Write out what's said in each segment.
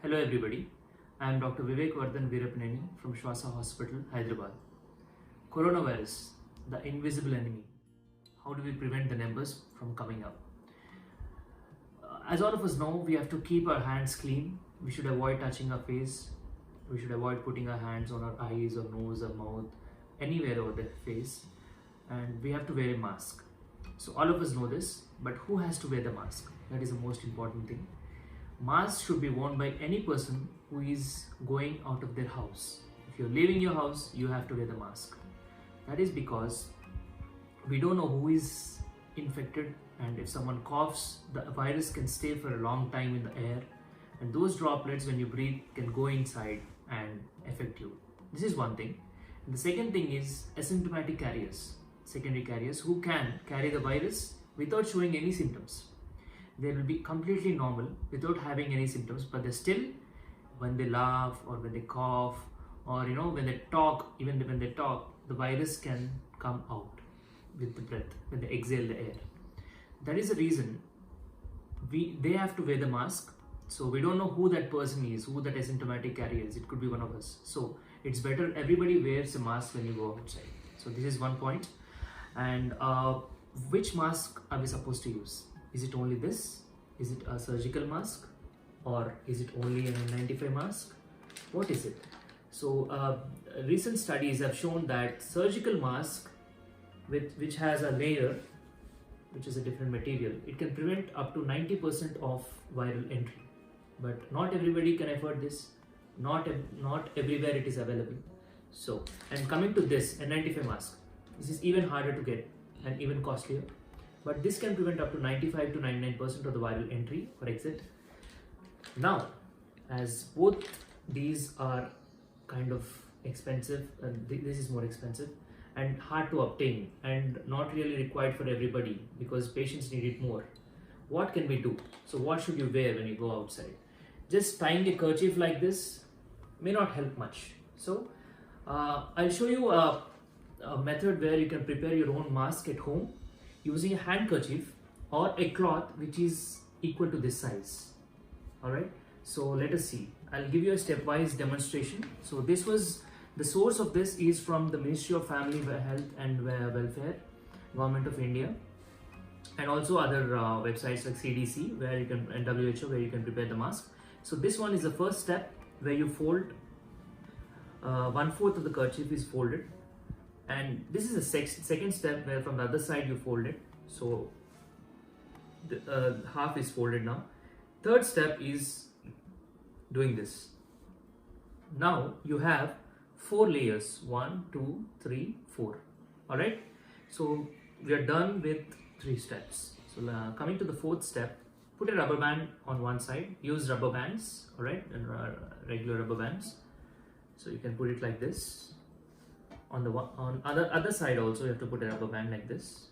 Hello everybody, I am Dr. Vivek Vardhan Veerapaneni from Shwasa Hospital, Hyderabad. Coronavirus, the invisible enemy. How do we prevent the numbers from coming up? As all of us know, we have to keep our hands clean. We should avoid touching our face. We should avoid putting our hands on our eyes or nose or mouth, anywhere over the face. And we have to wear a mask. So all of us know this, but who has to wear the mask? That is the most important thing. Mask should be worn by any person who is going out of their house. If you're leaving your house, you have to wear the mask. That is because we don't know who is infected, and if someone coughs, the virus can stay for a long time in the air, and those droplets, when you breathe, can go inside and affect you. This is one thing. And the second thing is asymptomatic carriers, secondary carriers, who can carry the virus without showing any symptoms. They will be completely normal without having any symptoms, but they still, when they laugh or when they cough or when they talk, even when they talk, the virus can come out with the breath when they exhale the air. That is the reason they have to wear the mask. So we don't know who that person is, who that asymptomatic carrier is. It could be one of us. So it's better everybody wears a mask when you go outside. So this is one point. And which mask are we supposed to use? Is it only this? Is it a surgical mask? Or is it only an N95 mask? What is it? So recent studies have shown that surgical mask which has a layer, which is a different material, it can prevent up to 90% of viral entry. But not everybody can afford this. Not everywhere it is available. So, and coming to this N95 mask, this is even harder to get and even costlier. But this can prevent up to 95 to 99% of the viral entry or exit. Now, as both these are kind of expensive, and this is more expensive and hard to obtain and not really required for everybody because patients need it more. What can we do? So what should you wear when you go outside? Just tying a kerchief like this may not help much. So I'll show you a method where you can prepare your own mask at home using a handkerchief or a cloth which is equal to this size. Alright, so let us see. I'll give you a stepwise demonstration. So this was, the source of this is from the Ministry of Family Health and Welfare, Government of India, and also other websites like CDC where you can, and WHO where you can prepare the mask. So this one is the first step where you fold 1/4 of the kerchief is folded. And this is the second step where from the other side you fold it. So the half is folded now. Third step is doing this. Now you have 4 layers. 1, 2, 3, 4. Alright. So we are done with 3 steps. So coming to the 4th step, put a rubber band on one side. Use rubber bands. Alright. And regular rubber bands. So you can put it like this. On the other side also you have to put a rubber band like this.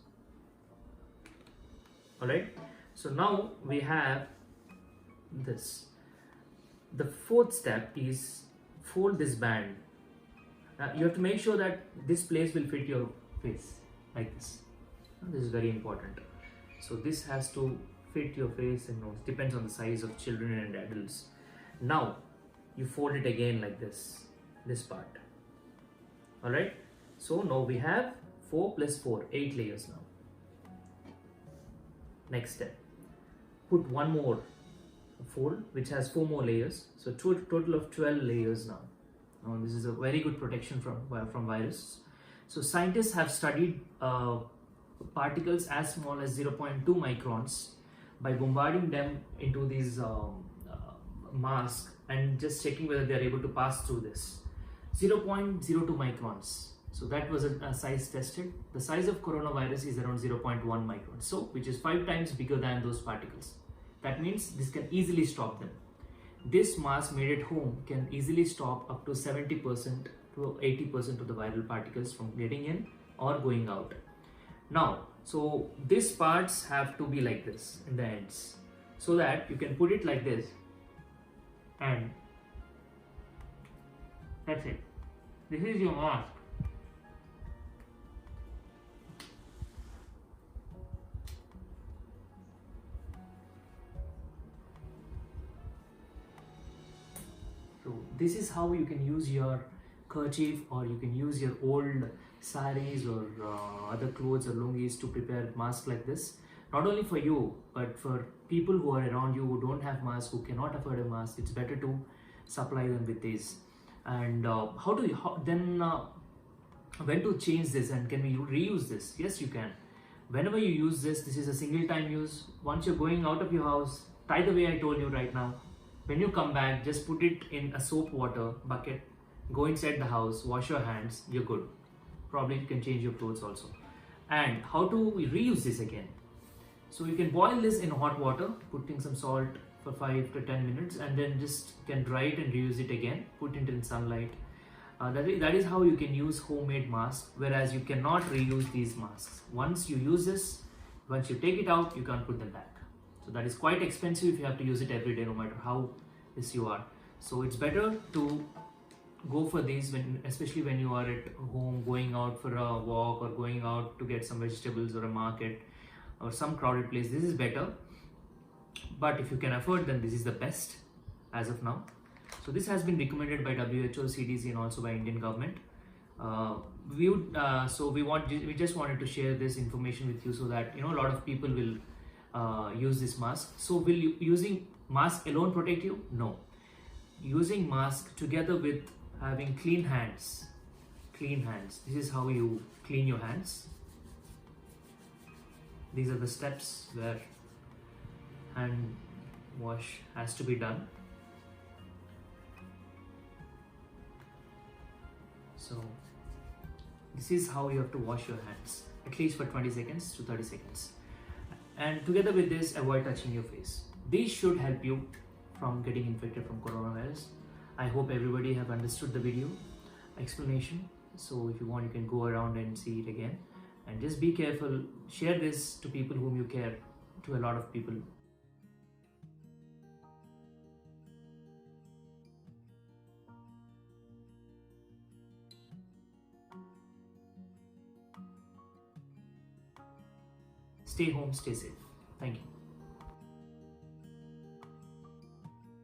Alright, so now we have this. The 4th step is fold this band. You have to make sure that this place will fit your face like this. This is very important. So this has to fit your face and nose. Depends on the size of children and adults. Now you fold it again like this part. Alright, so now we have 4 plus 4, 8 layers now. Next step, put one more fold which has 4 more layers, so total of 12 layers now. Now this is a very good protection from virus. So scientists have studied particles as small as 0.2 microns by bombarding them into these masks and just checking whether they are able to pass through this. 0.02 microns. So that was a size tested. The size of coronavirus is around 0.1 microns, so which is 5 times bigger than those particles. That means this can easily stop them. This mask made at home can easily stop up to 70% to 80% of the viral particles from getting in or going out. Now, so these parts have to be like this in the ends, so that you can put it like this and that's it. This is your mask. this is how you can use your kerchief, or you can use your old saris or other clothes or lungis to prepare mask like this. Not only for you, but for people who are around you who don't have mask, who cannot afford a mask, it's better to supply them with these. And when to change this, and can we reuse this? Yes, you can. Whenever you use this is a single time use. Once you're going out of your house, tie the way I told you right now. When you come back, just put it in a soap water bucket, go inside the house, wash your hands, you're good. Probably you can change your clothes also. And how to reuse this again? So you can boil this in hot water, putting some salt for 5 to 10 minutes, and then just can dry it and reuse it again, put it in sunlight. That is how you can use homemade masks, whereas you cannot reuse these masks. Once you use this, once you take it out, you can't put them back. So that is quite expensive if you have to use it every day, no matter how this you are. So it's better to go for these, especially when you are at home, going out for a walk, or going out to get some vegetables or a market or some crowded place. This is better. But if you can afford, then this is the best as of now. So this has been recommended by WHO, CDC, and also by Indian government. We just wanted to share this information with you so that a lot of people will use this mask. So will using mask alone protect you? No. Using mask together with having clean hands. This is how you clean your hands. These are the steps where hand wash has to be done. So this is how you have to wash your hands, at least for 20 seconds to 30 seconds. And together with this, avoid touching your face. These should help you from getting infected from coronavirus. I hope everybody have understood the video explanation. So if you want, you can go around and see it again. And just be careful, share this to people whom you care, to a lot of people. Stay home, stay safe. Thank you.